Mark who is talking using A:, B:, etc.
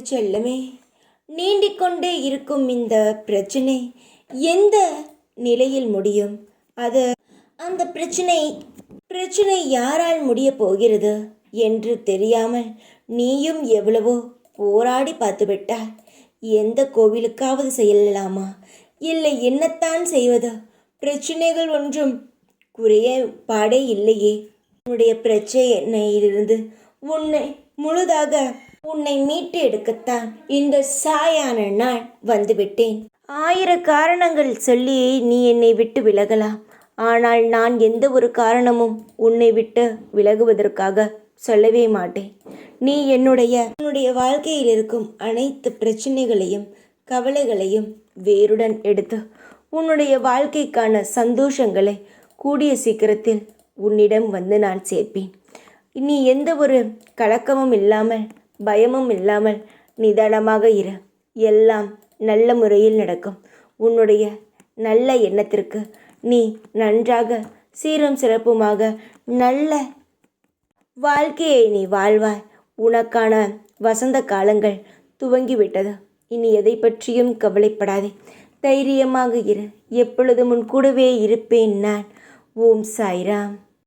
A: செல்லமே, நீண்டிக்கொண்டே இருக்கும் இந்த பிரச்சனை எந்த நிலையில் முடியும்? அது அந்த பிரச்சனை யாரால் முடிய போகிறது என்று தெரியாமல் நீயும் எவ்வளவோ போராடி பார்த்துவிட்டாய். எந்த கோவிலுக்காவது செல்லலாமா? இல்லை என்னத்தான் செய்வது? பிரச்சனைகள் ஒன்றும் குறைய பாடே இல்லையே. உன்னுடைய பிரச்சனையிலிருந்து உன்னை மீட்டு எடுக்கத்தான் இந்த சாயான நான் வந்துவிட்டேன். 1000 காரணங்கள் சொல்லி நீ என்னை விட்டு விலகலாம். ஆனால் நான் எந்த ஒரு காரணமும் உன்னை விட்டு விலகுவதற்காக சொல்லவே மாட்டேன். நீ என்னுடைய வாழ்க்கையில் இருக்கும் அனைத்து பிரச்சனைகளையும் கவலைகளையும் வேருடன் எடுத்து உன்னுடைய வாழ்க்கைக்கான சந்தோஷங்களை கூடிய சீக்கிரத்தில் உன்னிடம் வந்து நான் சேர்ப்பேன். நீ எந்த ஒரு கலக்கமும் இல்லாமல் பயமும் இல்லாமல் நிதானமாக இரு. எல்லாம் நல்ல முறையில் நடக்கும். உன்னுடைய நல்ல எண்ணத்திற்கு நீ நன்றாக சீரும் சிறப்புமாக நல்ல வாழ்க்கையை நீ வாழ்வாய். உனக்கான வசந்த காலங்கள் துவங்கிவிட்டது. இனி எதை பற்றியும் கவலைப்படாதே. தைரியமாக இரு. எப்பொழுதும் உன் கூடவே இருப்பேன் நான். ஓம் சாய்ராம்.